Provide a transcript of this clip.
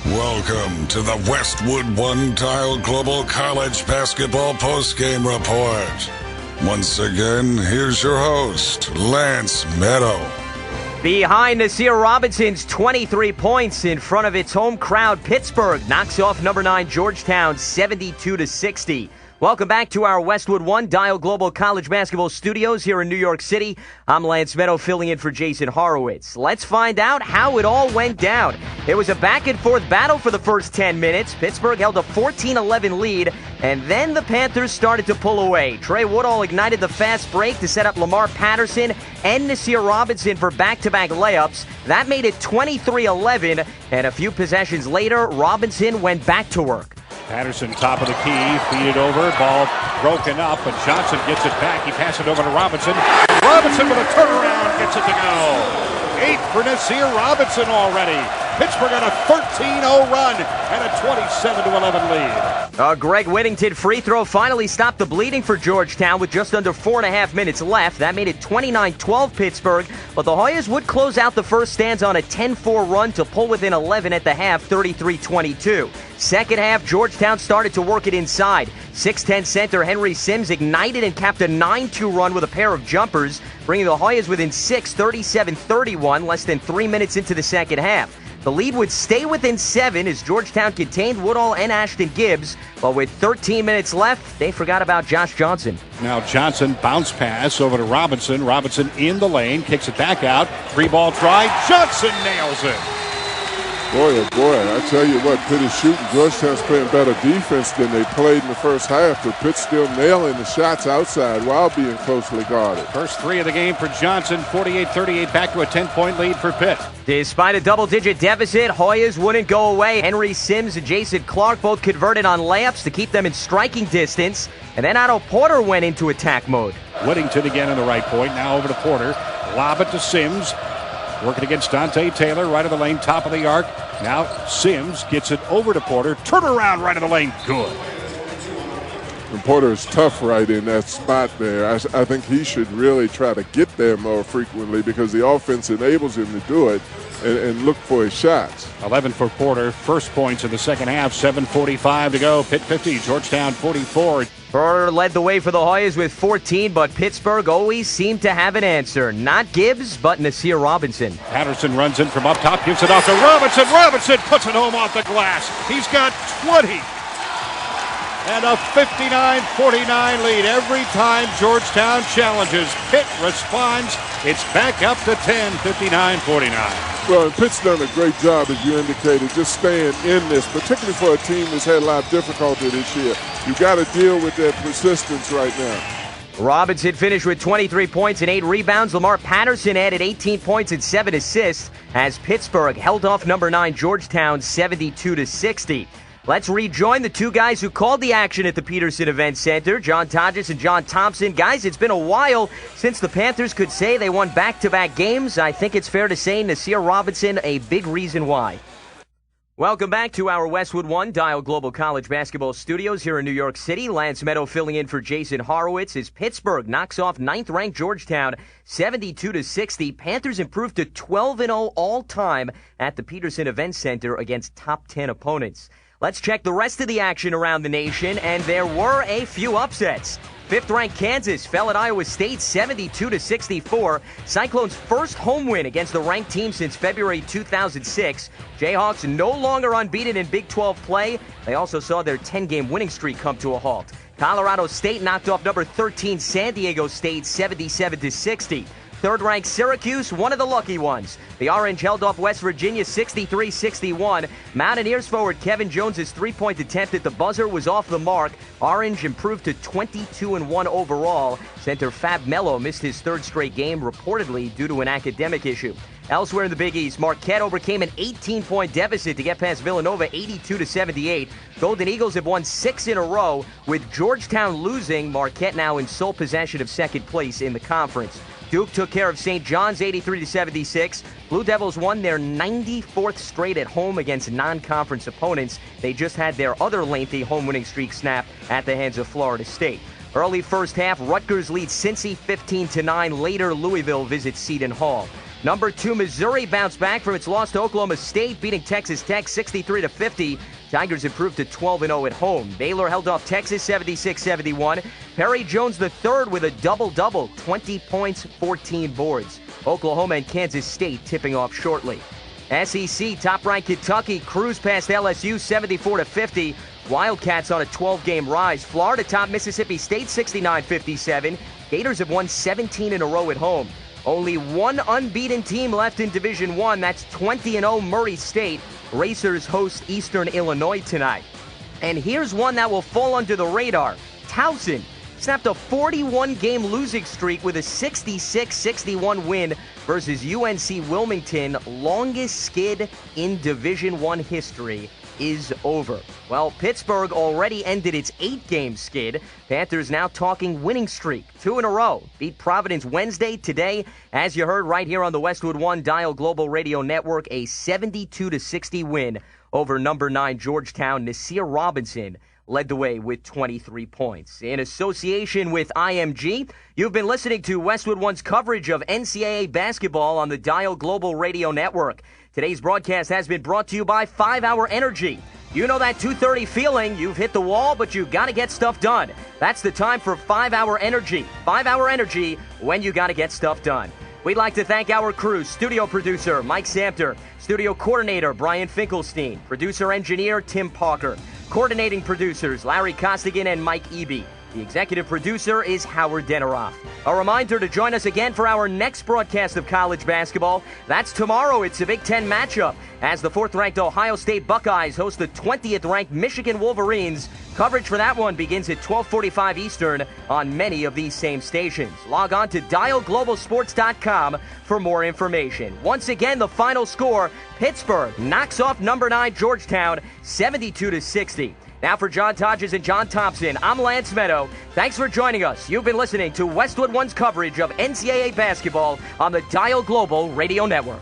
Welcome to the Westwood One Tile Global College Basketball Postgame Report. Once again, here's your host, Lance Meadow. Behind Nasir Robinson's 23 points in front of its home crowd, Pittsburgh knocks off number 9 Georgetown 72-60. Welcome back to our Westwood One Dial Global College Basketball Studios here in New York City. I'm Lance Meadow filling in for Jason Horowitz. Let's find out how it all went down. It was a back-and-forth battle for the first 10 minutes. Pittsburgh held a 14-11 lead, and then the Panthers started to pull away. Trey Woodall ignited the fast break to set up Lamar Patterson and Nasir Robinson for back-to-back layups. That made it 23-11, and a few possessions later, Robinson went back to work. Patterson, top of the key, feed it over, ball broken up, but Johnson gets it back. He passes it over to Robinson. Robinson with a turnaround, gets it to go. 8 for Nasir Robinson already. Pittsburgh on a 13-0 run and a 27-11 lead. Greg Whittington free throw finally stopped the bleeding for Georgetown with just under 4.5 minutes left. That made it 29-12 Pittsburgh, but the Hoyas would close out the first stands on a 10-4 run to pull within 11 at the half, 33-22. Second half, Georgetown started to work it inside. 6'10 center Henry Sims ignited and capped a 9-2 run with a pair of jumpers, bringing the Hoyas within 6, 37-31, less than 3 minutes into the second half. The lead would stay within 7 as Georgetown contained Woodall and Ashton Gibbs, but with 13 minutes left, they forgot about Josh Johnson. Now Johnson, bounce pass over to Robinson. Robinson in the lane, kicks it back out. 3-ball try. Johnson nails it. Boy, oh boy, I tell you what, Pitt is shooting. Georgetown's playing better defense than they played in the first half, but Pitt still nailing the shots outside while being closely guarded. First 3 of the game for Johnson, 48-38, back to a 10-point lead for Pitt. Despite a double-digit deficit, Hoyas wouldn't go away. Henry Sims and Jason Clark both converted on layups to keep them in striking distance, and then Otto Porter went into attack mode. Whittington again on the right point, now over to Porter. Lob it to Sims. Working against Dante Taylor, right of the lane, top of the arc. Now Sims gets it over to Porter. Turn around, right of the lane. Good. And Porter is tough right in that spot there. I think he should really try to get there more frequently because the offense enables him to do it and look for his shots. 11 for Porter. First points in the second half. 7:45 to go. Pitt 50, Georgetown 44. Porter led the way for the Hoyas with 14, but Pittsburgh always seemed to have an answer. Not Gibbs, but Nasir Robinson. Patterson runs in from up top, gives it off to Robinson. Robinson puts it home off the glass. He's got 20. And a 59-49 lead. Every time Georgetown challenges, Pitt responds. It's back up to 10, 59-49. Well, and Pitt's done a great job, as you indicated, just staying in this, particularly for a team that's had a lot of difficulty this year. You got to deal with their persistence right now. Robinson finished with 23 points and 8 rebounds. Lamar Patterson added 18 points and 7 assists as Pittsburgh held off number 9 Georgetown 72-60. Let's rejoin the two guys who called the action at the Peterson Event Center, John Todges and John Thompson. Guys, it's been a while since the Panthers could say they won back-to-back games. I think it's fair to say Nasir Robinson a big reason why. Welcome back to our Westwood One Dial Global College Basketball Studios here in New York City. Lance Meadow filling in for Jason Horowitz as Pittsburgh knocks off 9th-ranked Georgetown 72-60. Panthers improved to 12-0 all-time at the Peterson Event Center against top 10 opponents. Let's check the rest of the action around the nation, and there were a few upsets. 5th-ranked Kansas fell at Iowa State 72-64. Cyclones' first home win against the ranked team since February 2006. Jayhawks no longer unbeaten in Big 12 play. They also saw their 10-game winning streak come to a halt. Colorado State knocked off number 13 San Diego State 77-60. 3rd-ranked Syracuse, one of the lucky ones. The Orange held off West Virginia 63-61. Mountaineers forward Kevin Jones' three-point attempt at the buzzer was off the mark. Orange improved to 22-1 overall. Center Fab Melo missed his 3rd straight game, reportedly due to an academic issue. Elsewhere in the Big East, Marquette overcame an 18-point deficit to get past Villanova 82-78. Golden Eagles have won 6 in a row, with Georgetown losing. Marquette now in sole possession of 2nd place in the conference. Duke took care of St. John's 83-76. Blue Devils won their 94th straight at home against non-conference opponents. They just had their other lengthy home winning streak snapped at the hands of Florida State. Early first half, Rutgers leads Cincy 15-9. Later, Louisville visits Seton Hall. Number 2, Missouri bounced back from its loss to Oklahoma State, beating Texas Tech 63-50. Tigers improved to 12-0 at home. Baylor held off Texas 76-71. Perry Jones III with a double-double, 20 points, 14 boards. Oklahoma and Kansas State tipping off shortly. SEC top-ranked Kentucky cruised past LSU 74-50. Wildcats on a 12-game rise. Florida topped Mississippi State 69-57. Gators have won 17 in a row at home. Only one unbeaten team left in Division I. That's 20-0 Murray State. Racers host Eastern Illinois tonight. And here's one that will fall under the radar. Towson snapped a 41-game losing streak with a 66-61 win versus UNC Wilmington. Longest skid in Division I history is over. Well, Pittsburgh already ended its 8-game skid. Panthers now talking winning streak. 2 in a row. Beat Providence Wednesday. Today, as you heard right here on the Westwood One Dial Global Radio Network, a 72-60 win over number 9 Georgetown. Nasir Robinson led the way with 23 points. In association with IMG, you've been listening to Westwood One's coverage of NCAA basketball on the Dial Global Radio Network. Today's broadcast has been brought to you by 5 Hour Energy. You know that 2:30 feeling. You've hit the wall, but you've got to get stuff done. That's the time for 5 Hour Energy. 5 Hour Energy when you got to get stuff done. We'd like to thank our crew, studio producer Mike Samter, studio coordinator Brian Finkelstein, producer-engineer Tim Parker, coordinating producers Larry Costigan and Mike Eby. The executive producer is Howard Deneroff. A reminder to join us again for our next broadcast of college basketball. That's tomorrow. It's a Big Ten matchup as the 4th-ranked Ohio State Buckeyes host the 20th-ranked Michigan Wolverines. Coverage for that one begins at 12:45 Eastern on many of these same stations. Log on to dialglobalsports.com for more information. Once again, the final score, Pittsburgh knocks off number 9 Georgetown 72-60. Now for John Todges and John Thompson, I'm Lance Meadow. Thanks for joining us. You've been listening to Westwood One's coverage of NCAA basketball on the Dial Global Radio Network.